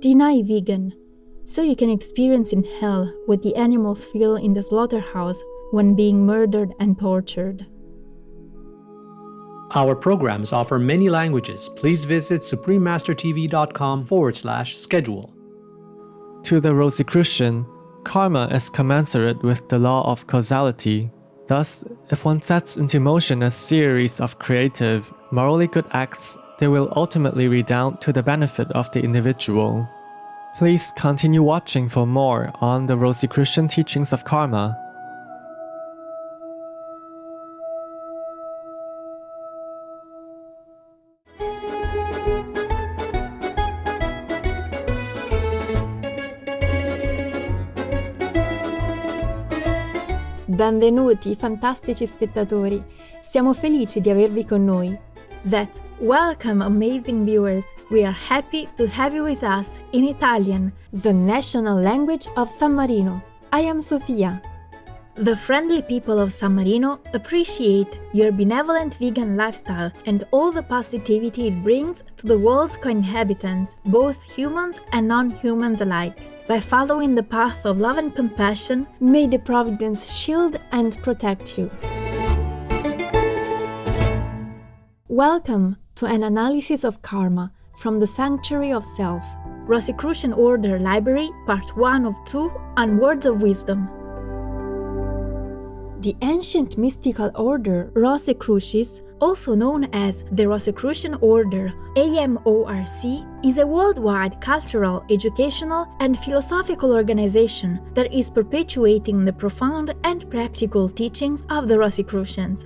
Deny vegan, so you can experience in hell what the animals feel in the slaughterhouse when being murdered and tortured. Our programs offer many languages. Please visit suprememastertv.com/schedule. To the Rosicrucian, karma is commensurate with the law of causality. Thus, if one sets into motion a series of creative, morally good acts, they will ultimately redound to the benefit of the individual. Please continue watching for more on the Rosicrucian teachings of karma. Benvenuti, fantastici spettatori! Siamo felici di avervi con noi. That's welcome, amazing viewers! We are happy to have you with us in Italian, the national language of San Marino. I am Sofia. The friendly people of San Marino appreciate your benevolent vegan lifestyle and all the positivity it brings to the world's co-inhabitants, both humans and non-humans alike. By following the path of love and compassion, may the Providence shield and protect you. Welcome to an analysis of karma from the Sanctuary of Self, Rosicrucian Order Library, Part 1 of 2 on Words of Wisdom. The ancient mystical order Rosicrucis, also known as the Rosicrucian Order AMORC, is a worldwide cultural, educational, and philosophical organization that is perpetuating the profound and practical teachings of the Rosicrucians.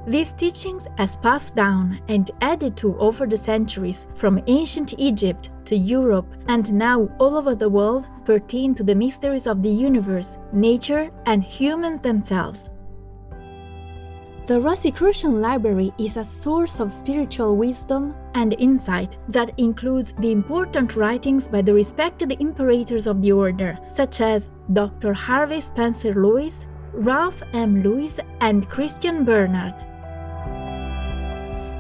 These teachings, as passed down and added to over the centuries from ancient Egypt to Europe and now all over the world, pertain to the mysteries of the universe, nature, and humans themselves. The Rosicrucian Library is a source of spiritual wisdom and insight that includes the important writings by the respected imperators of the order, such as Dr. Harvey Spencer Lewis, Ralph M. Lewis, and Christian Bernard.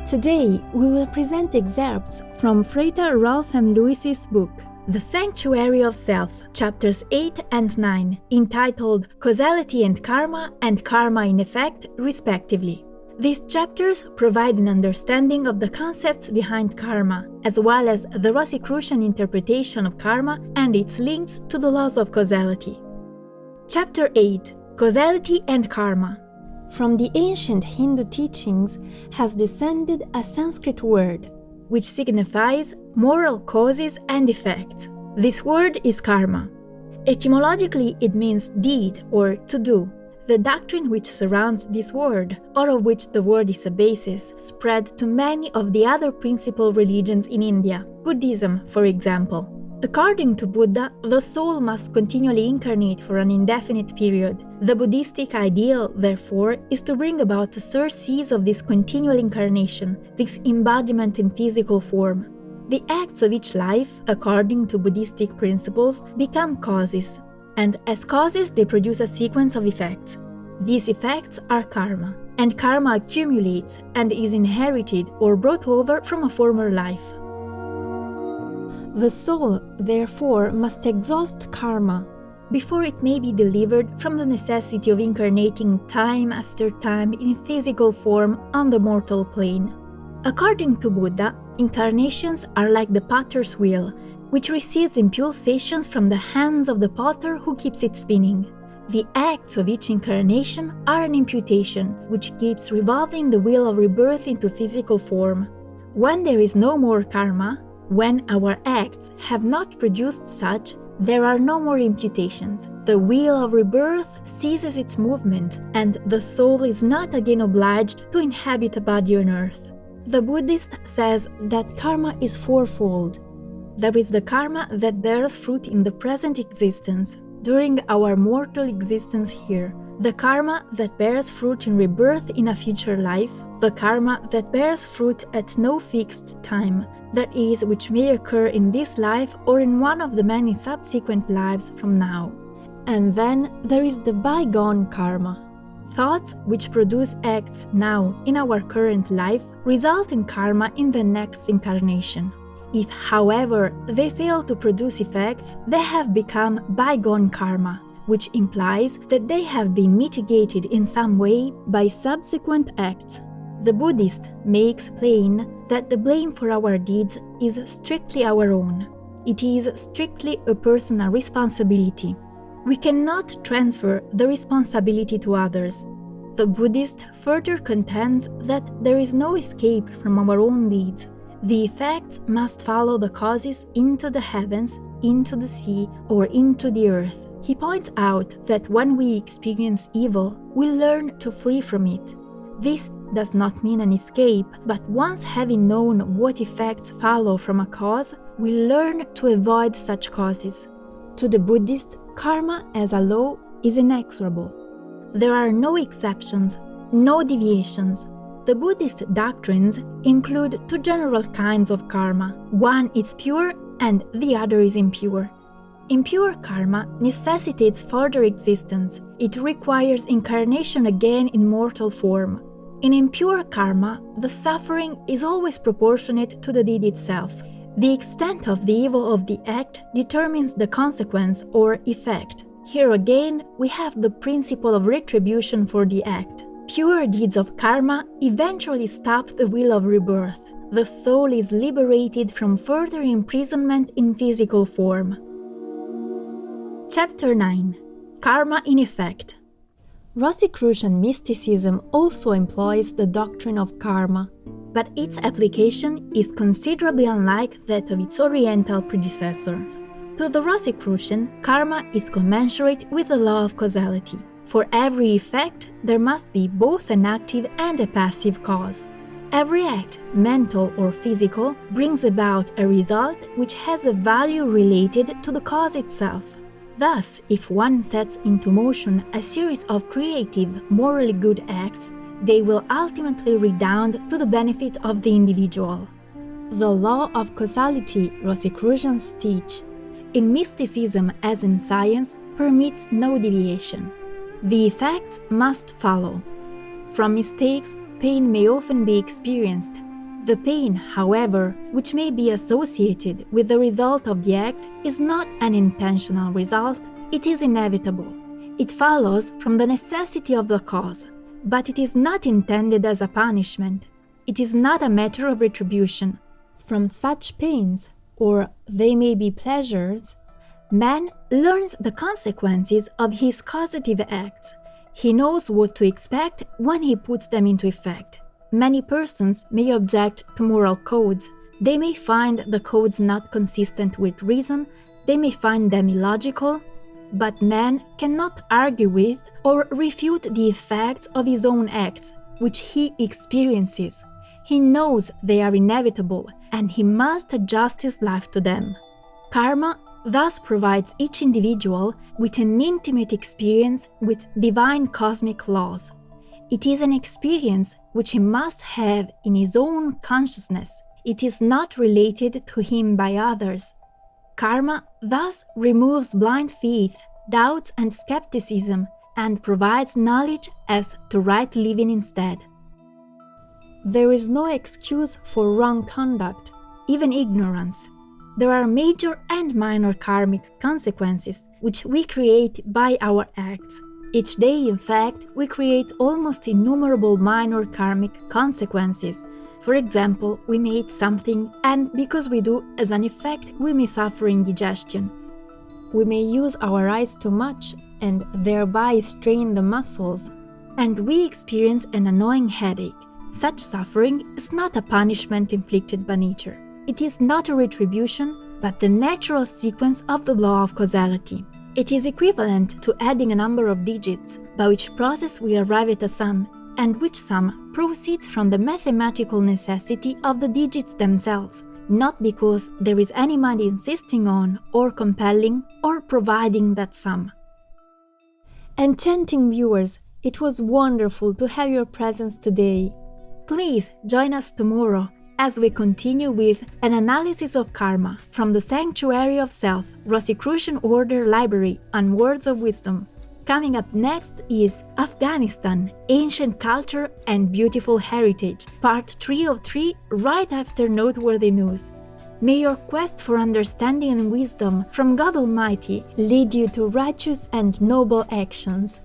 Today, we will present excerpts from Frater Ralph M. Lewis's book, The Sanctuary of Self, chapters 8 and 9, entitled Causality and Karma in Effect, respectively. These chapters provide an understanding of the concepts behind karma, as well as the Rosicrucian interpretation of karma and its links to the laws of causality. Chapter 8, Causality and Karma. From the ancient Hindu teachings has descended a Sanskrit word, which signifies moral causes and effects. This word is karma. Etymologically, it means deed or to do. The doctrine which surrounds this word, or of which the word is a basis, spread to many of the other principal religions in India, Buddhism, for example. According to Buddha, the soul must continually incarnate for an indefinite period. The Buddhistic ideal, therefore, is to bring about a surcease of this continual incarnation, this embodiment in physical form. The acts of each life, according to Buddhistic principles, become causes, and as causes they produce a sequence of effects. These effects are karma, and karma accumulates and is inherited or brought over from a former life. The soul, therefore, must exhaust karma before it may be delivered from the necessity of incarnating time after time in physical form on the mortal plane. According to Buddha, incarnations are like the potter's wheel, which receives impulsations from the hands of the potter who keeps it spinning. The acts of each incarnation are an imputation, which keeps revolving the wheel of rebirth into physical form. When there is no more karma, when our acts have not produced such, there are no more imputations. The wheel of rebirth ceases its movement, and the soul is not again obliged to inhabit a body on earth. The Buddhist says that karma is fourfold. There is the karma that bears fruit in the present existence, during our mortal existence here, the karma that bears fruit in rebirth in a future life, the karma that bears fruit at no fixed time, that is, which may occur in this life or in one of the many subsequent lives from now. And then there is the bygone karma. Thoughts which produce acts now in our current life result in karma in the next incarnation. If, however, they fail to produce effects, they have become bygone karma, which implies that they have been mitigated in some way by subsequent acts. The Buddhist makes plain that the blame for our deeds is strictly our own. It is strictly a personal responsibility. We cannot transfer the responsibility to others. The Buddhist further contends that there is no escape from our own deeds. The effects must follow the causes into the heavens, into the sea, or into the earth. He points out that when we experience evil, we learn to flee from it. This does not mean an escape, but once having known what effects follow from a cause, we learn to avoid such causes. To the Buddhist, karma as a law is inexorable. There are no exceptions, no deviations. The Buddhist doctrines include two general kinds of karma. One is pure and the other is impure. Impure karma necessitates further existence. It requires incarnation again in mortal form. In impure karma, the suffering is always proportionate to the deed itself. The extent of the evil of the act determines the consequence or effect. Here again, we have the principle of retribution for the act. Pure deeds of karma eventually stop the wheel of rebirth. The soul is liberated from further imprisonment in physical form. Chapter 9. Karma in Effect. Rosicrucian mysticism also employs the doctrine of karma, but its application is considerably unlike that of its Oriental predecessors. To the Rosicrucian, karma is commensurate with the law of causality. For every effect, there must be both an active and a passive cause. Every act, mental or physical, brings about a result which has a value related to the cause itself. Thus, if one sets into motion a series of creative, morally good acts, they will ultimately redound to the benefit of the individual. The law of causality, Rosicrucians teach, in mysticism as in science, permits no deviation. The effects must follow. From mistakes, pain may often be experienced. The pain, however, which may be associated with the result of the act is not an intentional result, it is inevitable. It follows from the necessity of the cause, but it is not intended as a punishment. It is not a matter of retribution. From such pains, or they may be pleasures, man learns the consequences of his causative acts. He knows what to expect when he puts them into effect. Many persons may object to moral codes. They may find the codes not consistent with reason, they may find them illogical, but man cannot argue with or refute the effects of his own acts, which he experiences. He knows they are inevitable, and he must adjust his life to them. Karma thus provides each individual with an intimate experience with divine cosmic laws. It is an experience which he must have in his own consciousness. It is not related to him by others. Karma thus removes blind faith, doubts and skepticism, and provides knowledge as to right living instead. There is no excuse for wrong conduct, even ignorance. There are major and minor karmic consequences which we create by our acts. Each day, in fact, we create almost innumerable minor karmic consequences. For example, we may eat something, and because we do, as an effect, we may suffer indigestion. We may use our eyes too much, and thereby strain the muscles, and we experience an annoying headache. Such suffering is not a punishment inflicted by nature. It is not a retribution, but the natural sequence of the law of causality. It is equivalent to adding a number of digits, by which process we arrive at a sum, and which sum proceeds from the mathematical necessity of the digits themselves, not because there is anybody insisting on, or compelling, or providing that sum. Enchanting viewers, it was wonderful to have your presence today. Please join us tomorrow as we continue with an analysis of karma from the Sanctuary of Self, Rosicrucian Order Library on Words of Wisdom. Coming up next is Afghanistan, Ancient Culture and Beautiful Heritage, Part 3 of 3, right after Noteworthy News. May your quest for understanding and wisdom from God Almighty lead you to righteous and noble actions.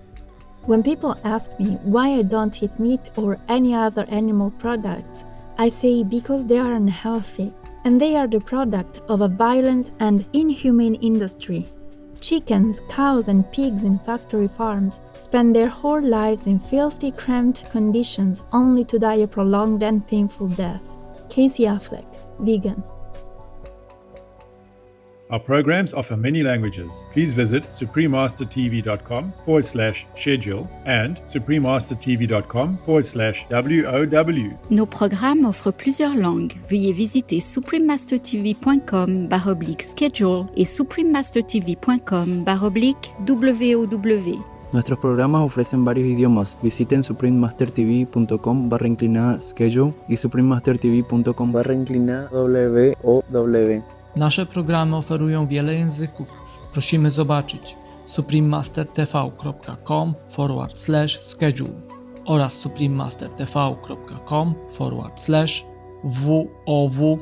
When people ask me why I don't eat meat or any other animal products, I say because they are unhealthy, and they are the product of a violent and inhumane industry. Chickens, cows, and pigs in factory farms spend their whole lives in filthy, cramped conditions only to die a prolonged and painful death. Casey Affleck, vegan. Our programs offer many languages. Please visit suprememastertv.com/schedule and suprememastertv.com/WOW. Nos programmes offrent plusieurs langues. Veuillez visiter suprememastertv.com/schedule et suprememastertv.com/WOW. Nuestros programas ofrecen varios idiomas. Visiten suprememastertv.com/schedule y suprememastertv.com/WOW. Nasze programy oferują wiele języków. Prosimy zobaczyć suprememastertv.com/schedule oraz suprememastertv.com/WOW.